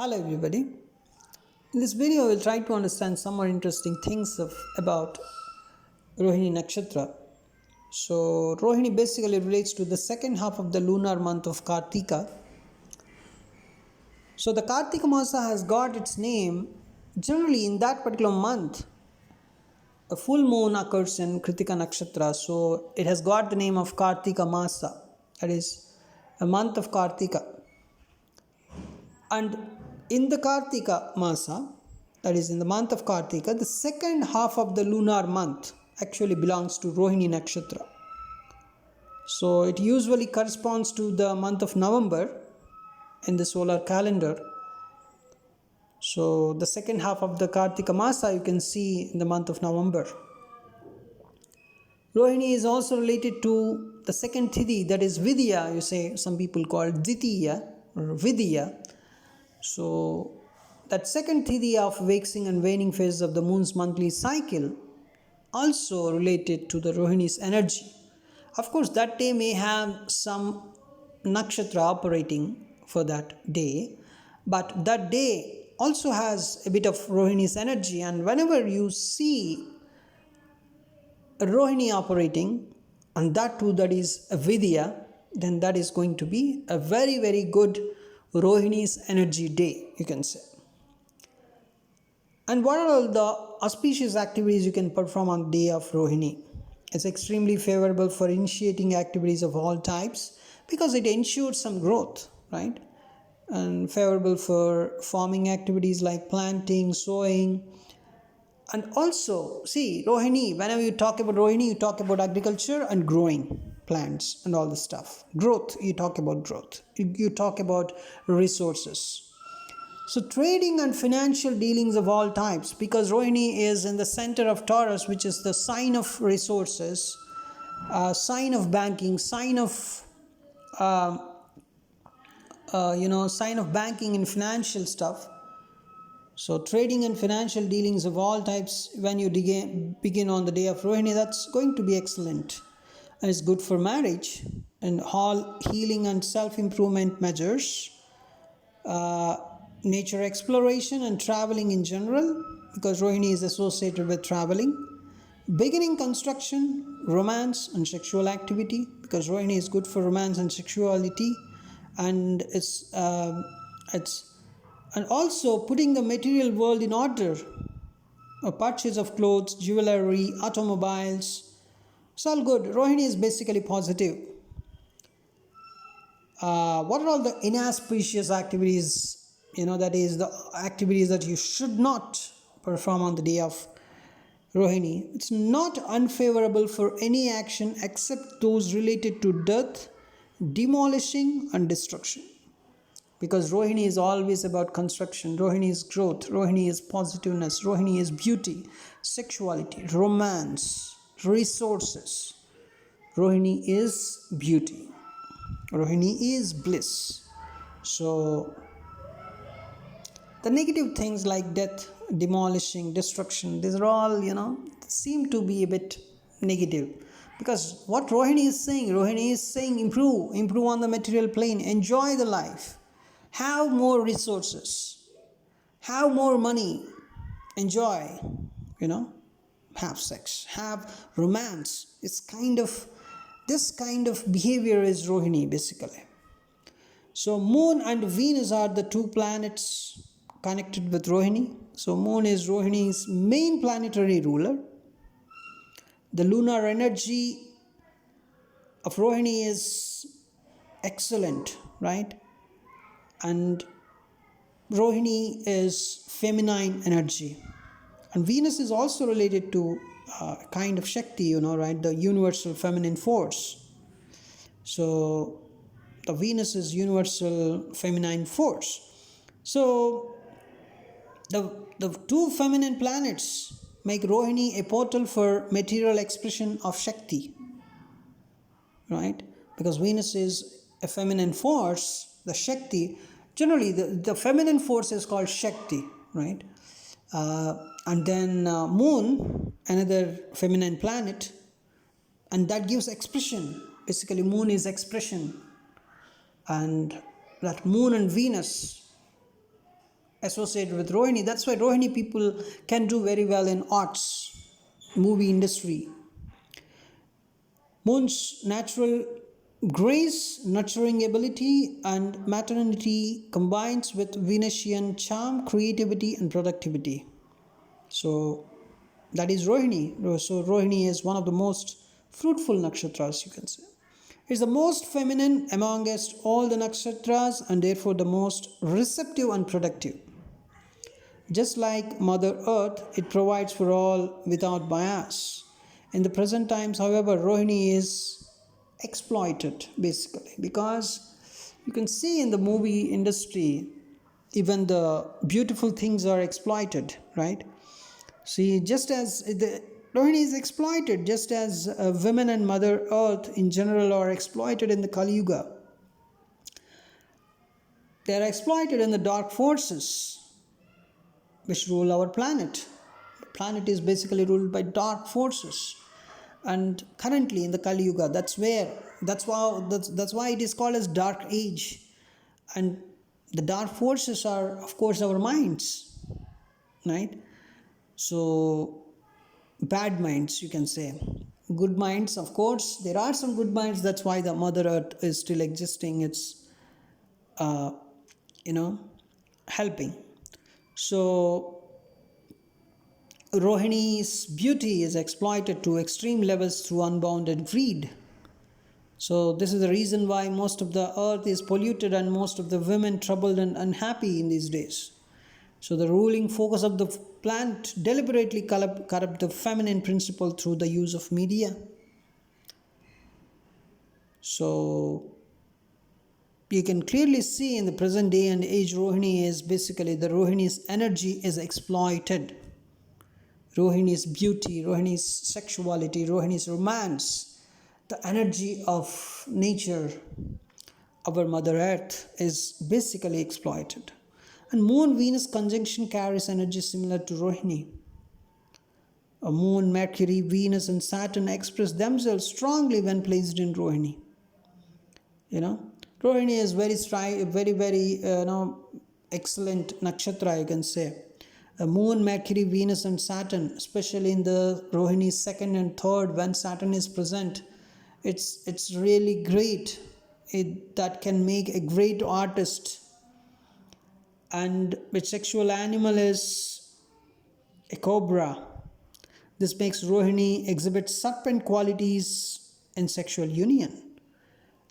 Hello everybody. In this video, we'll try to understand some more interesting things about Rohini Nakshatra. So, Rohini basically relates to the second half of the lunar month of Kartika. So, the Kartika Masa has got its name generally in that particular month. A full moon occurs in Kritika Nakshatra, so it has got the name of Kartika Masa, that is, a month of Kartika. And in the Kartika Masa, that is in the month of Kartika, the second half of the lunar month actually belongs to Rohini Nakshatra. So it usually corresponds to the month of November in the solar calendar. So the second half of the Kartika Masa you can see in the month of November. Rohini is also related to the second Tithi, that is Vidya, you say, some people call it Ditiya or Vidya. So that second Tithi of waxing and waning phases of the moon's monthly cycle also related to the Rohini's energy. Of course, that day may have some nakshatra operating for that day, but that day also has a bit of Rohini's energy, and whenever you see a Rohini operating, and that too that is a Vidya, then that is going to be a very, very good Rohini's energy day, you can say. And what are all the auspicious activities you can perform on the day of Rohini? It's extremely favorable for initiating activities of all types because it ensures some growth, right? And favorable for farming activities like planting, sowing. And also, see, Rohini, whenever you talk about Rohini, you talk about agriculture and growing plants and all the stuff. Growth, you talk about growth. You talk about resources. So trading and financial dealings of all types, because Rohini is in the center of Taurus, which is the sign of resources, sign of banking, sign of sign of banking and financial stuff. So trading and financial dealings of all types, when you begin on the day of Rohini, that's going to be excellent. And it's good for marriage and all healing and self-improvement measures, nature exploration and traveling in general, because Rohini is associated with traveling, beginning construction, romance and sexual activity, because Rohini is good for romance and sexuality, and it's and also putting the material world in order, a purchase of clothes, jewelry, automobiles. It's all good. Rohini is basically positive. What are all the inauspicious activities? That is the activities that you should not perform on the day of Rohini. It's not unfavorable for any action except those related to death, demolishing and destruction. Because Rohini is always about construction, Rohini is growth, Rohini is positiveness, Rohini is beauty, sexuality, romance, resources. Rohini is beauty. Rohini is bliss. So the negative things like death, demolishing, destruction, these are all, seem to be a bit negative. Because what Rohini is saying improve on the material plane, enjoy the life. Have more resources, have more money, enjoy, have sex, have romance. This kind of behavior is Rohini basically. So Moon and Venus are the two planets connected with Rohini. So Moon is Rohini's main planetary ruler. The lunar energy of Rohini is excellent, right? And Rohini is feminine energy, and Venus is also related to a kind of Shakti, right, the universal feminine force. So the Venus is universal feminine force. So the two feminine planets make Rohini a portal for material expression of Shakti, right? Because Venus is a feminine force, the Shakti. Generally, the feminine force is called Shakti, right? And then Moon, another feminine planet, and that gives expression. Basically, Moon is expression. And that Moon and Venus associated with Rohini. That's why Rohini people can do very well in arts, movie industry. Moon's natural grace, nurturing ability, and maternity combines with Venusian charm, creativity, and productivity. So that is Rohini. So Rohini is one of the most fruitful nakshatras, you can say. It's the most feminine amongst all the nakshatras and therefore the most receptive and productive. Just like Mother Earth, it provides for all without bias. In the present times, however, Rohini is exploited basically because you can see in the movie industry, even the beautiful things are exploited, right? See, just as the Rohini is exploited, just as women and Mother Earth in general are exploited in the Kali Yuga, they are exploited in the dark forces which rule our planet. The planet is basically ruled by dark forces, and currently in the Kali Yuga, that's why it is called as Dark Age, and the dark forces are, of course, our minds, right? So bad minds, you can say. Good minds, of course, there are some good minds. That's why the Mother Earth is still existing. It's uh, you know helping. So Rohini's beauty is exploited to extreme levels through unbounded greed. So this is the reason why most of the earth is polluted and most of the women troubled and unhappy in these days. So the ruling focus of the planet deliberately corrupt the feminine principle through the use of media. So you can clearly see in the present day and age, Rohini is basically the Rohini's energy is exploited. Rohini's beauty, Rohini's sexuality, Rohini's romance, the energy of nature, our Mother Earth, is basically exploited. And Moon Venus conjunction carries energy similar to Rohini. A Moon, Mercury, Venus, and Saturn express themselves strongly when placed in Rohini. You know, Rohini is very excellent nakshatra, you can say. Moon, Mercury, Venus, and Saturn, especially in the Rohini second and third, when Saturn is present, it's really great. That can make a great artist. And its sexual animal is a cobra. This makes Rohini exhibit serpent qualities in sexual union.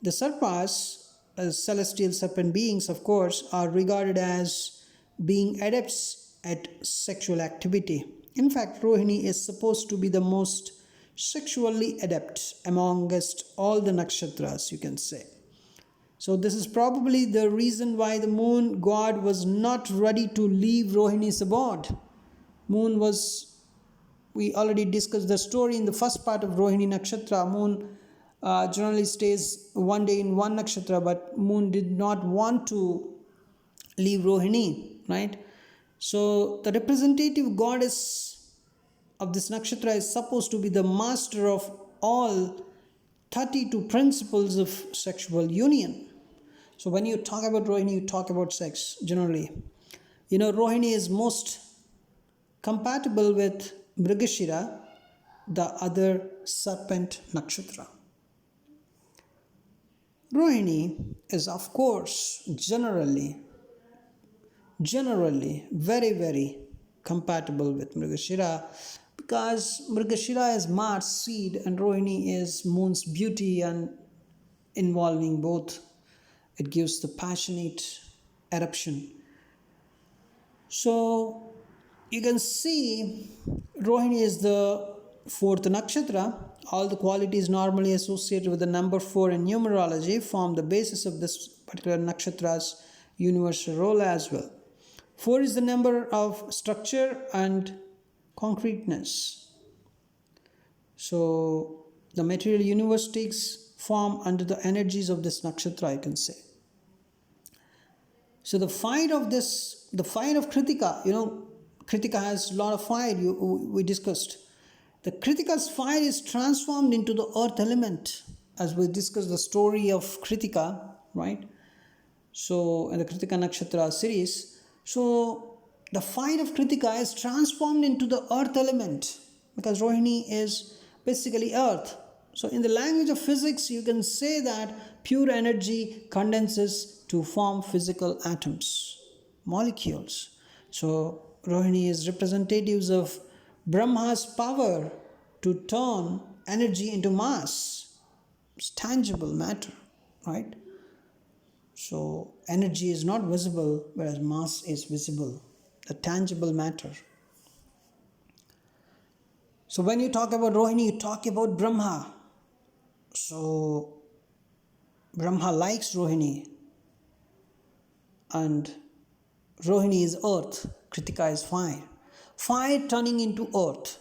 The Sarpas, as celestial serpent beings, of course, are regarded as being adepts at sexual activity. In fact, Rohini is supposed to be the most sexually adept amongst all the nakshatras, you can say. So, this is probably the reason why the moon god was not ready to leave Rohini's abode. Moon was, we already discussed the story in the first part of Rohini Nakshatra. Moon generally stays one day in one nakshatra, but Moon did not want to leave Rohini, right? So the representative goddess of this nakshatra is supposed to be the master of all 32 principles of sexual union. So when you talk about Rohini, you talk about sex generally. You know, Rohini is most compatible with Mrigashira, the other serpent nakshatra. Rohini is, of course, generally very compatible with Mrigashira, because Mrigashira is Mars seed and Rohini is Moon's beauty, and involving both, it gives the passionate eruption. So you can see Rohini is the fourth nakshatra. All the qualities normally associated with the number 4 in numerology form the basis of this particular nakshatra's universal role as well. 4 is the number of structure and concreteness. So the material universe takes form under the energies of this nakshatra, I can say. So the fire of Kritika, Kritika has a lot of fire, we discussed. The Kritika's fire is transformed into the earth element, as we discussed the story of Kritika, right? So in the Kritika Nakshatra series, So the fire of Kritika is transformed into the earth element because Rohini is basically earth. So in the language of physics, you can say that pure energy condenses to form physical atoms, molecules. So Rohini is representatives of Brahma's power to turn energy into mass. It's tangible matter, right? So energy is not visible, whereas mass is visible, the tangible matter. So when you talk about Rohini, you talk about Brahma. So Brahma likes Rohini, and Rohini is earth, Kritika is fire. Fire turning into earth.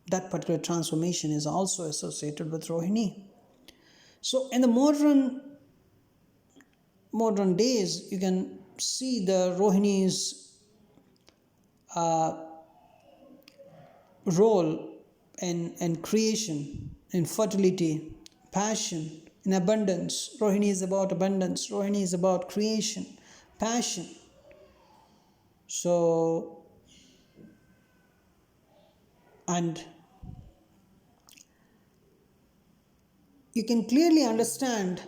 That particular transformation is also associated with Rohini. So in the modern days, you can see the Rohini's role in creation, in fertility, passion, in abundance. Rohini is about abundance. Rohini is about creation, passion. So, and you can clearly understand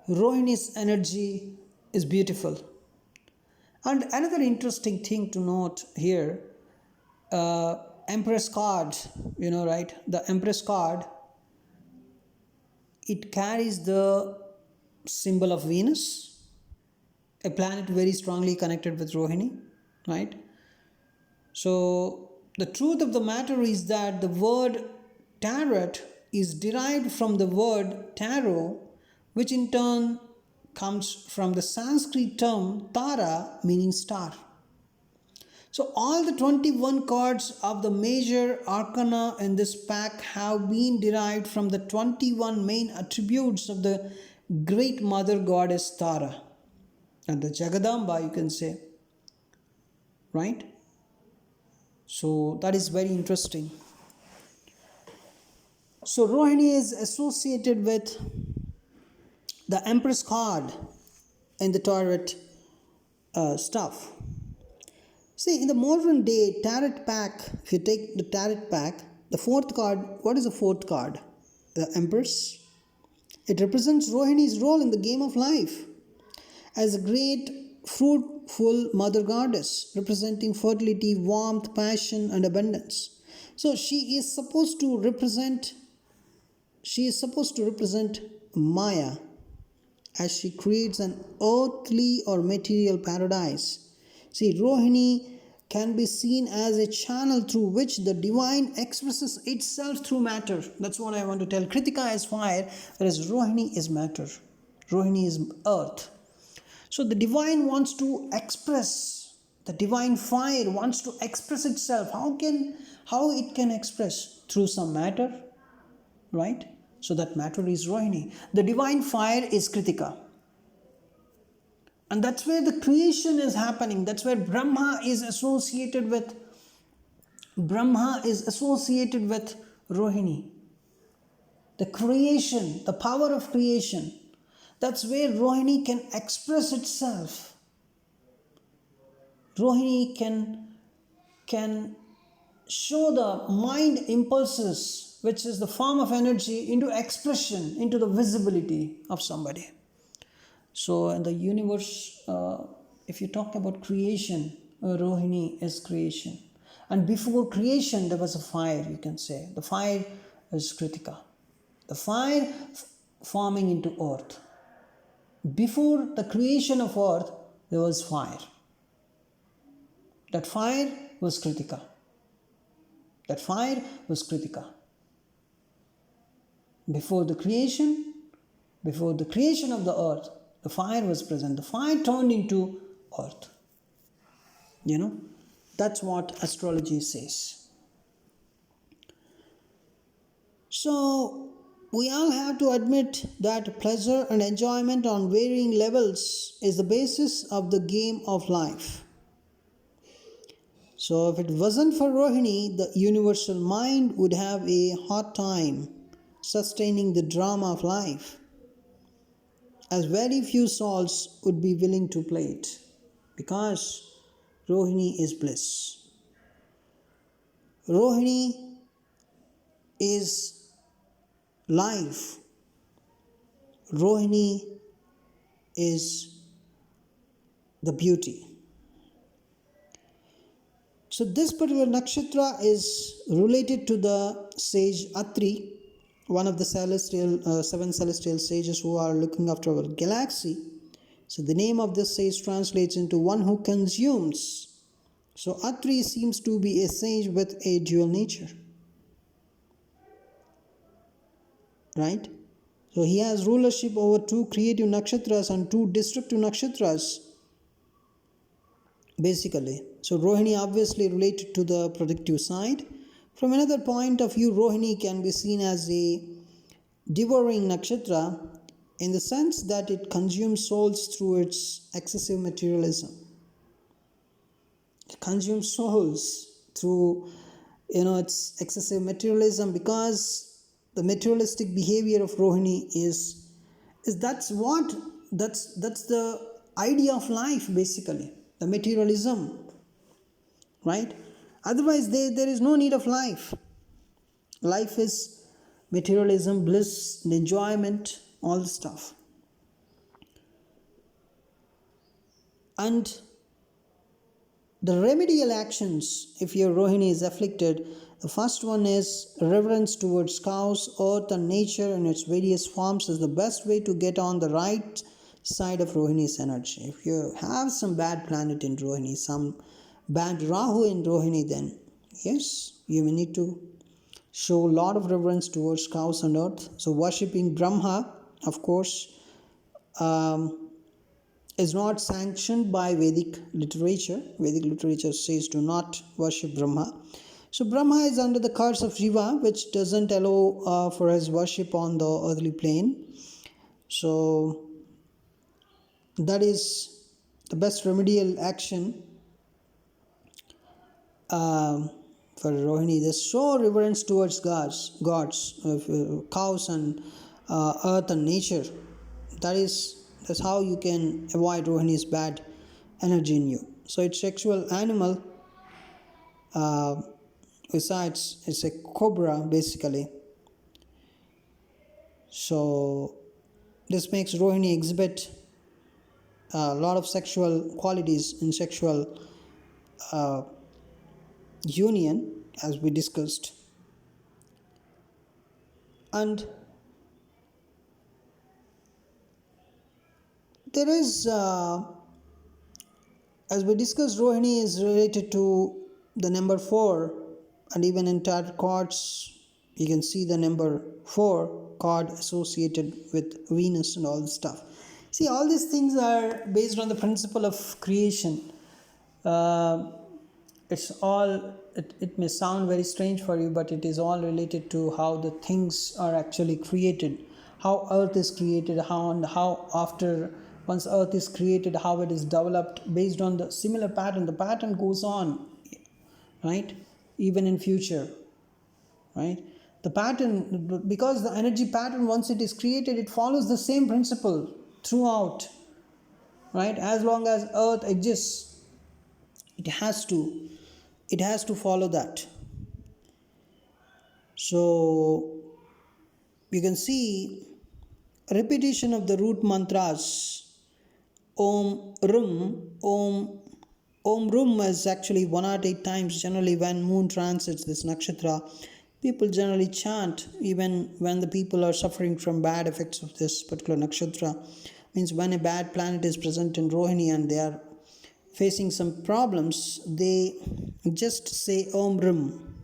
Rohini's energy is beautiful. And another interesting thing to note here, Empress card, right? The Empress card, it carries the symbol of Venus, a planet very strongly connected with Rohini, right? So the truth of the matter is that the word tarot is derived from the word tarot, which in turn comes from the Sanskrit term tara, meaning star. So all the 21 cards of the major arcana in this pack have been derived from the 21 main attributes of the great mother goddess Tara and the Jagadamba, you can say, right? So that is very interesting. So Rohini is associated with the Empress card in the tarot stuff. See, in the modern day tarot pack, if you take the tarot pack, the fourth card, what is the fourth card? The Empress. It represents Rohini's role in the game of life as a great fruitful mother goddess representing fertility, warmth, passion, and abundance. So she is supposed to represent Maya as she creates an earthly or material paradise. See, Rohini can be seen as a channel through which the divine expresses itself through matter. That's what I want to tell. Kritika is fire, whereas Rohini is matter. Rohini is earth. So the divine wants to express, the divine fire wants to express itself. How it can express? Through some matter, right? So that matter is Rohini. The divine fire is Kritika. And that's where the creation is happening. That's where Brahma is associated with Rohini. The creation, the power of creation. That's where Rohini can express itself. Rohini can show the mind impulses, which is the form of energy, into expression, into the visibility of somebody. So in the universe, if you talk about creation, Rohini is creation. And before creation, there was a fire, you can say. The fire is Kritika. The fire forming into earth. Before the creation of earth, there was fire. That fire was Kritika. That fire was Kritika. Before the creation of the earth, the fire was present. The fire turned into earth. That's what astrology says. So, we all have to admit that pleasure and enjoyment on varying levels is the basis of the game of life. So, if it wasn't for Rohini, the universal mind would have a hard time sustaining the drama of life. as very few souls would be willing to play it, because Rohini is bliss. Rohini is life. Rohini is the beauty. So this particular nakshatra is related to the sage Atri, one of the seven celestial sages who are looking after our galaxy. So the name of this sage translates into one who consumes. So Atri seems to be a sage with a dual nature, right? So he has rulership over two creative nakshatras and two destructive nakshatras, basically. So Rohini obviously related to the productive side. From another point of view, Rohini can be seen as a devouring nakshatra in the sense that it consumes souls through its excessive materialism. It consumes souls through its excessive materialism, because the materialistic behavior of Rohini is that's the idea of life, basically, the materialism, right? Otherwise there is no need of life. Life is materialism, bliss, enjoyment, all the stuff. And the remedial actions, if your Rohini is afflicted, the first one is reverence towards cows, earth, and nature in its various forms is the best way to get on the right side of Rohini's energy. If you have some bad planet in Rohini, some bad Rahu in Rohini, then yes, you may need to show a lot of reverence towards cows and earth. So worshipping Brahma, of course, is not sanctioned by Vedic literature. Vedic literature says do not worship Brahma. So Brahma is under the curse of Shiva, which doesn't allow for his worship on the earthly plane. So that is the best remedial action for Rohini. They show reverence towards gods, cows and earth and nature. That's how you can avoid Rohini's bad energy in you. So its sexual animal, besides it's a cobra, basically. So this makes Rohini exhibit a lot of sexual qualities in sexual union, as we discussed. And there is, as we discussed, Rohini is related to the number 4, and even in tarot cards you can see the number 4 card associated with Venus and all this stuff. See, all these things are based on the principle of creation. It may sound very strange for you, but it is all related to how the things are actually created, how earth is created, how after once earth is created, how it is developed based on the similar pattern. The pattern goes on, right, even in future, right? The pattern, because the energy pattern, once it is created, it follows the same principle throughout, right? As long as earth exists, it has to follow that. So you can see repetition of the root mantras Om Rum. Om Rum is actually 108 times. Generally, when moon transits this nakshatra, people generally chant, even when the people are suffering from bad effects of this particular nakshatra. Means when a bad planet is present in Rohini and they are facing some problems, they just say Om Rum.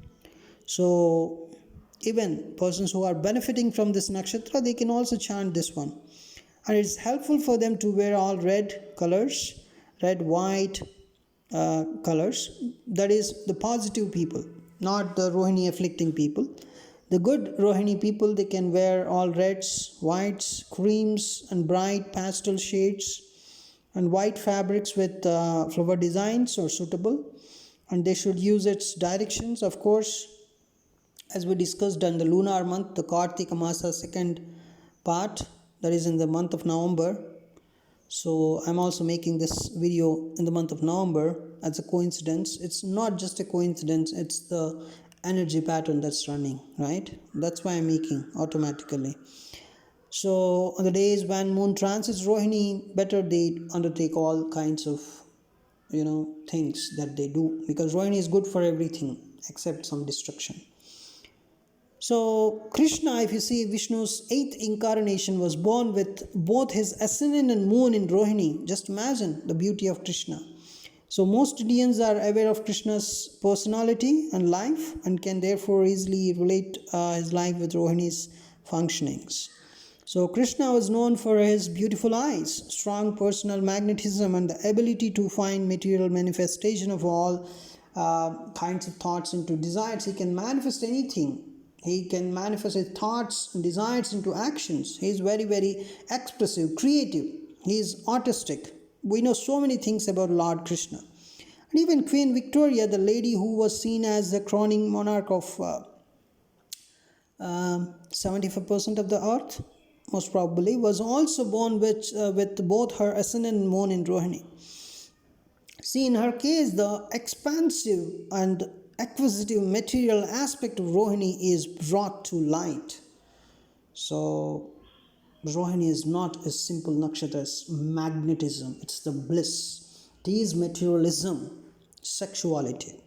So even persons who are benefiting from this nakshatra, they can also chant this one. And it's helpful for them to wear all red colors, red, white colors. That is the positive people, not the Rohini afflicting people. The good Rohini people, they can wear all reds, whites, creams, and bright pastel shades, and white fabrics with flower designs are suitable. And they should use its directions, of course, as we discussed in the lunar month, the Kartika Masa second part. that is in the month of November. So I'm also making this video in the month of November as a coincidence. It's not just a coincidence, it's the energy pattern that's running, right? That's why I'm making automatically. So on the days when moon transits Rohini, better they undertake all kinds of things that they do, because Rohini is good for everything except some destruction. So Krishna, if you see, Vishnu's 8th incarnation, was born with both his ascendant and moon in Rohini. Just imagine the beauty of Krishna. So most Indians are aware of Krishna's personality and life, and can therefore easily relate his life with Rohini's functionings. So Krishna was known for his beautiful eyes, strong personal magnetism, and the ability to find material manifestation of all kinds of thoughts into desires. He can manifest anything. He can manifest his thoughts and desires into actions. He is very, very expressive, creative. He is artistic. We know so many things about Lord Krishna. And even Queen Victoria, the lady who was seen as the crowning monarch of 75% of the earth, most probably, was also born with both her ascendant and moon in Rohini. See, in her case, the expansive and acquisitive material aspect of Rohini is brought to light. So, Rohini is not a simple nakshatra, it's magnetism, it's the bliss. It is materialism, sexuality,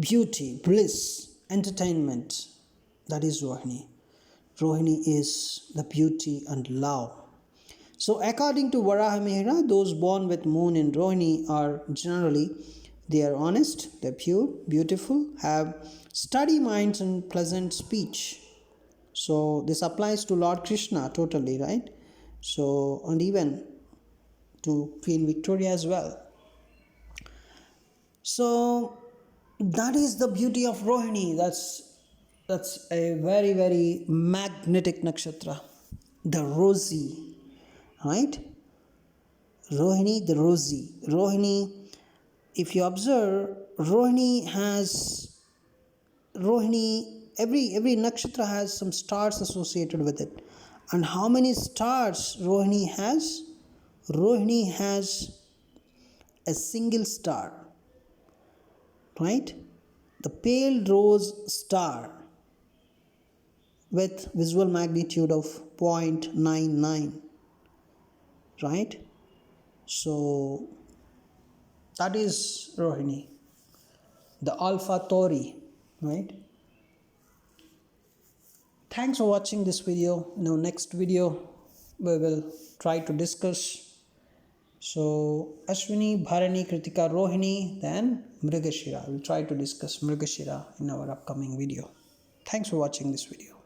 beauty, bliss, entertainment. That is Rohini. Rohini is the beauty and love. So according to Varaha Mihira, those born with moon in Rohini are generally, they are honest, they're pure, beautiful, have steady minds and pleasant speech. So this applies to Lord Krishna totally, right? So, and even to Queen Victoria as well. So that is the beauty of Rohini. That's a very, very magnetic nakshatra. The rosy, right? Rohini, the rosy. Rohini, if you observe, every nakshatra has some stars associated with it. And how many stars Rohini has? Rohini has a single star, right? The pale rose star with visual magnitude of 0.99, right? So that is Rohini, the Alpha Tauri, right? Thanks for watching this video. In our next video, we will try to discuss Ashwini, Bharani, Kritika, Rohini, then Mrigashira. We'll try to discuss Mrigashira in our upcoming video. Thanks for watching this video.